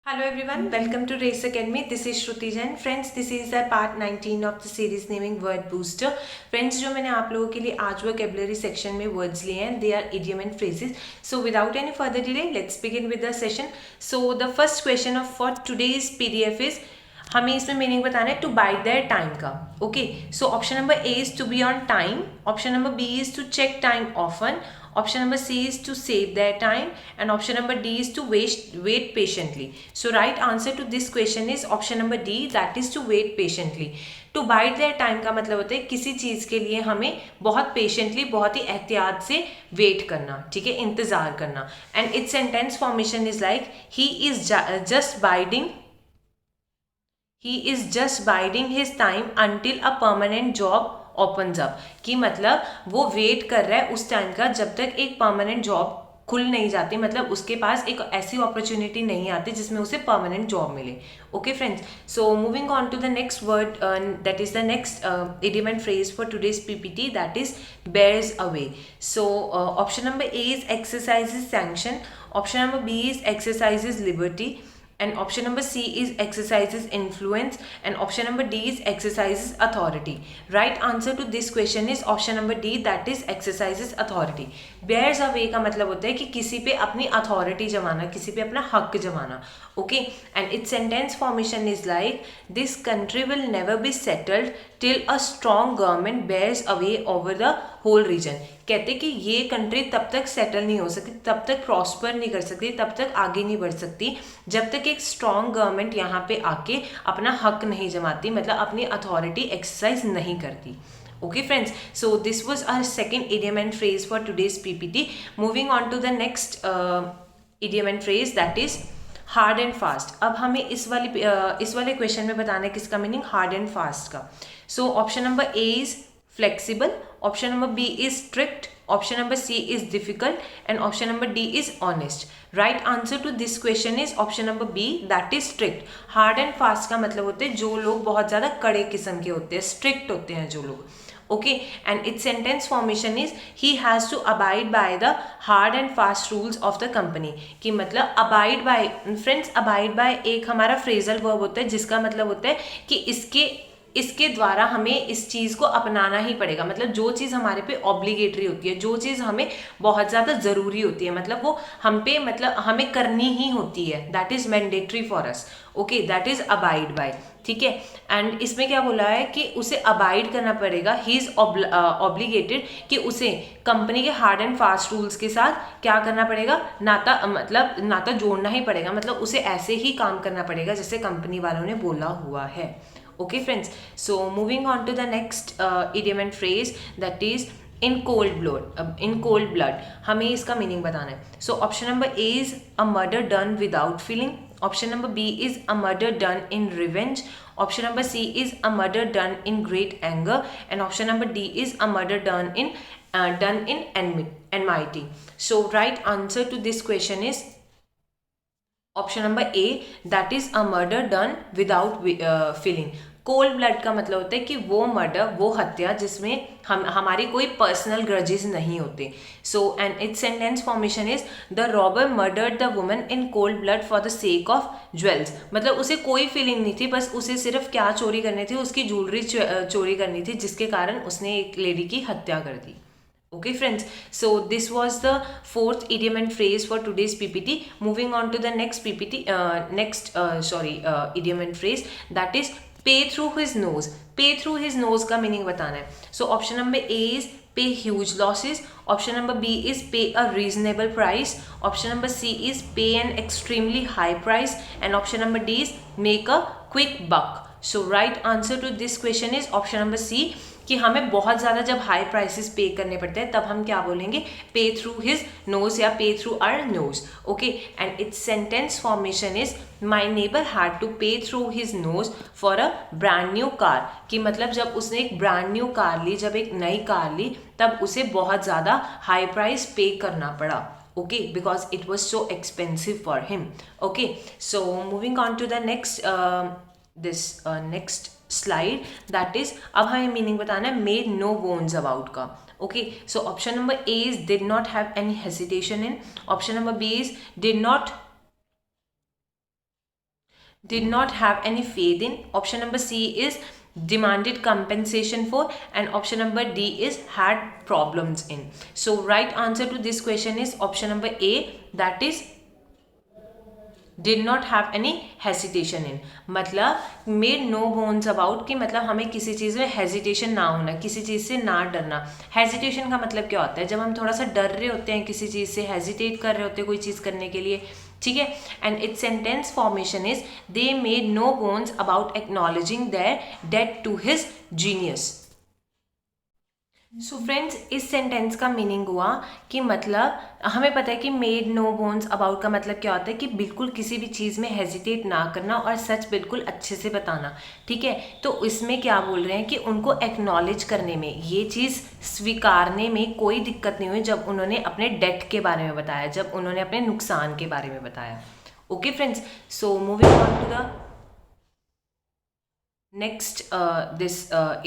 Hello everyone, welcome to Race Academy. This is Shruti Jain. Friends, this is our part 19 of the series naming word booster. Friends, जो मैंने आप लोगों के लिए आज vocabulary section में words लिए हैं, they are idiom and phrases. So without any further delay, let's begin with the session. So the first question of for today's PDF is हमें इसमें मीनिंग बताना है टू बाइट देयर टाइम का. Okay, so option number A is to be on time, option number B is to check time often, option number C is to save their time, and option number D is to wait patiently. So right answer to this question is option number D, that is to wait patiently. To bide their time का मतलब होता है किसी चीज़ के लिए हमें बहुत patiently, बहुत ही एहतियात से वेट करना, ठीक है, इंतज़ार करना. And it's sentence formation is like he is just biding his time until a permanent job opens up. कि मतलब वो वेट कर रहा है उस टाइम का जब तक एक परमानेंट जॉब खुल नहीं जाती, मतलब उसके पास एक ऐसी अपॉर्चुनिटी नहीं आती जिसमें उसे परमानेंट जॉब मिले. Okay friends, so moving on to the next word, that is the next idiom and phrase for today's PPT, that is bears away. So option number A is exercises sanction, option number B is exercises liberty, and option number C is exercises influence, and option number D is exercises authority. Right answer to this question is option number D, that is exercises authority. bears away का मतलब होता है कि किसी पे अपनी authority जमाना, किसी पे अपना हक जमाना. Okay, and it's sentence formation is like this country will never be settled till a strong government bears away over the whole region. कहते कि ये कंट्री तब तक सेटल नहीं हो सकती, तब तक प्रॉस्पर नहीं कर सकती, तब तक आगे नहीं बढ़ सकती जब तक एक स्ट्रॉन्ग गवर्नमेंट यहाँ पे आके अपना हक नहीं जमाती, मतलब अपनी अथॉरिटी एक्सरसाइज नहीं करती. Okay friends, so this was our second idiom and phrase for today's PPT. Moving on to the next idiom and phrase, that is hard and fast. अब हमें इस वाले क्वेश्चन में बताना है किसका मीनिंग, हार्ड एंड फास्ट का. So option number A is flexible, option number B is strict, option number C is difficult, and option number D is honest. Right answer to this question is option number B, that is strict. Hard and fast का मतलब होते हैं जो लोग बहुत ज़्यादा कड़े किस्म के होते हैं, स्ट्रिक्ट होते हैं जो लोग. Okay, and its sentence formation is he has to abide by the hard and fast rules of the company. कि मतलब abide by, friends abide by एक हमारा phrasal verb होता है जिसका मतलब होता है कि इसके द्वारा हमें इस चीज़ को अपनाना ही पड़ेगा. मतलब जो चीज़ हमारे पे ऑब्लिगेटरी होती है, जो चीज़ हमें बहुत ज़्यादा ज़रूरी होती है, मतलब वो हम पे, मतलब हमें करनी ही होती है, that is mandatory for us. Okay, that is abide by. ठीक है, एंड इसमें क्या बोला है कि उसे अबाइड करना पड़ेगा, ही इज़ ऑब्लिगेटेड, कि उसे कंपनी के हार्ड एंड फास्ट रूल्स के साथ क्या करना पड़ेगा, नाता जोड़ना ही पड़ेगा, मतलब उसे ऐसे ही काम करना पड़ेगा जैसे कंपनी वालों ने बोला हुआ है. Okay friends, so moving on to the next idiom and phrase, that is in cold blood. हमें इसका मीनिंग बताना है. So option number A is a murder done without feeling, option number B is a murder done in revenge, option number C is a murder done in great anger, and option number D is a murder done in enmity. So right answer to this question is option number A, that is a murder done without feeling. Cold blood का मतलब होता है कि वो murder, वो हत्या जिसमें हमारी कोई पर्सनल ग्रजेस नहीं होते. So and it's sentence formation is the robber murdered the woman in cold blood for the sake of jewels. मतलब उसे कोई फीलिंग नहीं थी, बस उसे सिर्फ क्या चोरी करनी थी, उसकी ज्वेलरी चोरी करनी थी, जिसके कारण उसने एक लेडी की हत्या कर दी. Okay friends, so this was the fourth idiom and phrase for today's PPT. Moving on to the next PPT, idiom and phrase, that is pay through his nose. Pay through his nose का meaning बताना है. So option number A is pay huge losses, option number B is pay a reasonable price, option number C is pay an extremely high price, and option number D is make a quick buck. So right answer to this question is option number C, कि हमें बहुत ज़्यादा जब high prices पे करने पड़ते हैं तब हम क्या बोलेंगे, पे थ्रू हिज नोज या pay through our nose. Okay, and it's sentence formation is my neighbour had to pay through his nose for a brand new car. कि मतलब जब उसने एक ब्रांड न्यू कार ली, जब एक नई कार ली, तब उसे बहुत ज़्यादा हाई प्राइस पे करना पड़ा. Okay, because it was so expensive for him. Okay, so moving on to the next slide, that is अब हमें मीनिंग बताना है मेड नो बोन्स अबाउट का. Okay, so option number A is did not have any hesitation in, option number B is did not did not have any faith in. Option number C is demanded compensation for, and option number D is had problems in. So right answer to this question is option number A, that is did not have any hesitation in. मतलब made no bones about कि मतलब हमें किसी चीज़ में hesitation ना होना, किसी चीज़ से ना डरना. hesitation का मतलब क्या होता है? जब हम थोड़ा सा डर रहे होते हैं किसी चीज़ से, hesitate कर रहे होते हैं कोई चीज़ करने के लिए, ठीक है. And it's sentence formation is they made no bones about acknowledging their debt to his genius. So friends, इस सेंटेंस का मीनिंग हुआ कि मतलब हमें पता है कि मेड नो बोन्स अबाउट का मतलब क्या होता है कि बिल्कुल किसी भी चीज़ में हेजिटेट ना करना और सच बिल्कुल अच्छे से बताना, ठीक है. तो इसमें क्या बोल रहे हैं कि उनको एक्नॉलेज करने में, ये चीज़ स्वीकारने में कोई दिक्कत नहीं हुई जब उन्होंने अपने डेट के बारे में बताया, जब उन्होंने अपने नुकसान के बारे में बताया. Okay friends, so moving on to the next this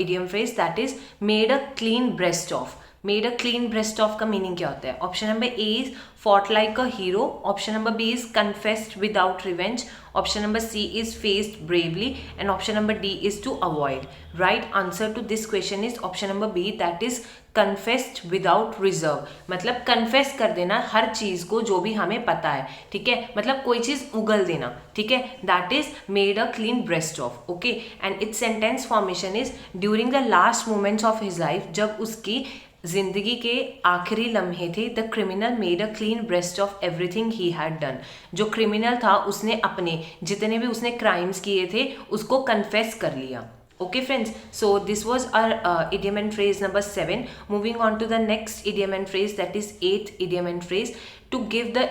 idiom phrase, that is made a clean breast of. made a clean breast of का meaning क्या होता है? Option number A is fought like a hero, option number B is confessed without revenge, option number C is faced bravely, and option number D is to avoid. right answer to this question is option number B, that is confessed without reserve. मतलब confess कर देना हर चीज़ को जो भी हमें पता है, ठीक है, मतलब कोई चीज़ उगल देना, ठीक है. that is made a clean breast of. okay, and its sentence formation is during the last moments of his life, जब उसकी जिंदगी के आखिरी लम्हे थे, the criminal made a clean breast of everything he had done. जो criminal था उसने अपने जितने भी उसने क्राइम्स किए थे उसको कन्फेस कर लिया. Okay friends, so this was our idiom and phrase number 7. Moving on to the next idiom and phrase, that is 8th idiom and phrase, to give the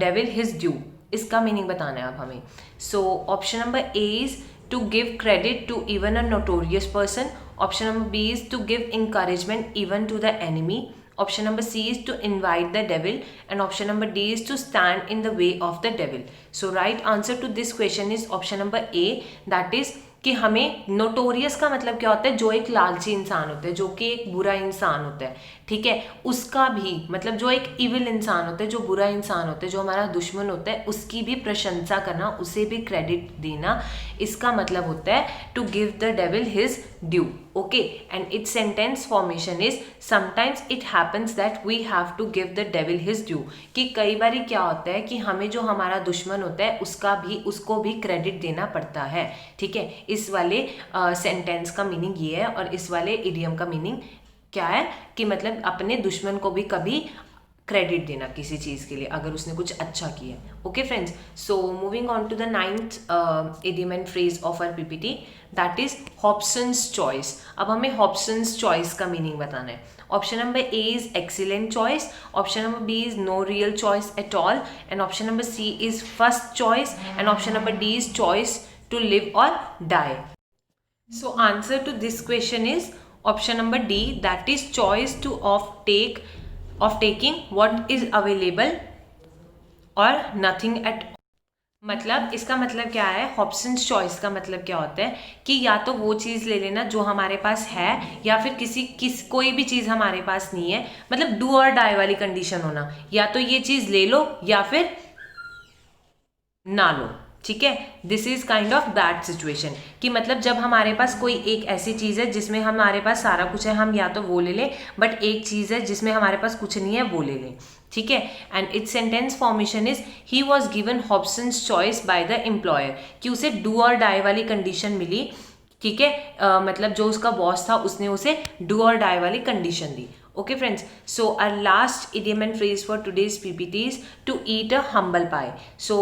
devil his due. इसका meaning बताना है अब हमें. So option number A is to give credit to even a notorious person. Option number B is to give encouragement even to the enemy. Option number C is to invite the devil, and option number D is to stand in the way of the devil. So right answer to this question is option number A, that is कि हमें notorious का मतलब क्या होता है? जो एक लालची इंसान होता है, जो कि एक बुरा इंसान होता है, ठीक है, उसका भी मतलब जो एक इविल इंसान होता है, जो बुरा इंसान होता है, जो हमारा दुश्मन होता है, उसकी भी प्रशंसा करना, उसे भी क्रेडिट देना, इसका मतलब होता है to give the devil his due. Okay, and it's sentence formation is sometimes it happens that we have to give the devil his due. कि कई बार क्या होता है कि हमें जो हमारा दुश्मन होता है उसको भी क्रेडिट देना पड़ता है, ठीक है. इस वाले सेंटेंस का मीनिंग ये है, और इस वाले इडियम का मीनिंग क्या है कि मतलब अपने दुश्मन को भी कभी क्रेडिट देना किसी चीज़ के लिए अगर उसने कुछ अच्छा किया. Okay friends, so moving on to the 9th idiom and phrase of our PPT, that is Hobson's choice. अब हमें हॉब्सन्स चॉइस का मीनिंग बताना है. Option number A is excellent choice, option number B is no real choice at all, and option number C is first choice, and option number D is choice to live or die. So answer to this question is option number D, that is choice to of taking what is available or nothing at all. मतलब इसका मतलब क्या है? Hobson's choice का मतलब क्या होता है कि या तो वो चीज़ ले लेना जो हमारे पास है, या फिर कोई भी चीज़ हमारे पास नहीं है, मतलब डू और डाई वाली कंडीशन होना, या तो ये चीज़ ले लो या फिर ना लो, ठीक है. This is kind of that situation कि मतलब जब हमारे पास कोई एक ऐसी चीज़ है जिसमें हमारे पास सारा कुछ है, हम या तो वो ले लें, बट एक चीज़ है जिसमें हमारे पास कुछ नहीं है, वो ले लें, ठीक है. And it's sentence formation is he was given Hobson's choice by the employer, कि उसे डू और डाई वाली कंडीशन मिली, ठीक है. मतलब जो उसका बॉस था उसने उसे डू और डाई वाली condition the. Okay friends, so our last idiom and phrase for today's PPT is to eat a humble pie. So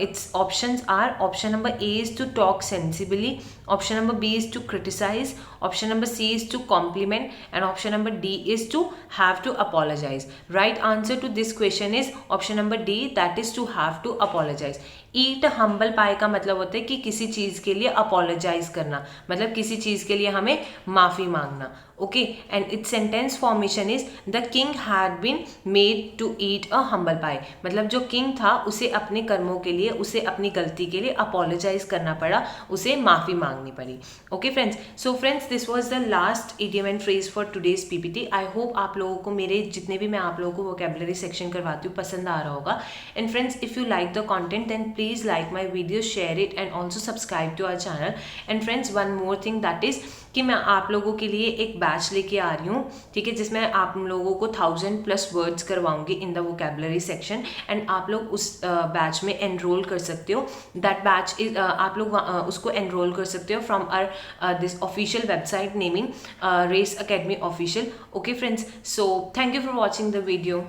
its options are option number A is to talk sensibly, option number B is to criticize, option number C is to compliment, and option number D is to have to apologize. Right answer to this question is option number D, that is to have to apologize. Eat humble pie का मतलब होता है कि किसी चीज़ के लिए apologise करना, मतलब किसी चीज़ के लिए हमें माफ़ी मांगना. Okay, and it's sentence formation is the king had been made to eat a humble pie. मतलब जो किंग था उसे अपने कर्मों के लिए, उसे अपनी गलती के लिए अपोलोजाइज करना पड़ा, उसे माफ़ी मांगनी पड़ी. Okay friends, so friends this was the last idiom and phrase for today's PPT. I hope आप लोगों को मेरे जितने भी मैं आप लोगों को वोकेबलरी सेक्शन करवाती हूँ पसंद आ रहा होगा. And friends, if you like the content then please like my video, share it and also subscribe to our channel. And friends, one more thing that is कि मैं आप लोगों के लिए एक बैच लेके आ रही हूँ, ठीक है, जिसमें आप लोगों को 1000+ वर्ड्स करवाऊंगी in the vocabulary section. And आप लोग उस बैच में एनरोल कर सकते हो. दैट बैच इज आप लोग उसको एनरोल कर सकते हो from our this official website naming race academy official. Okay friends, so thank you for watching the video.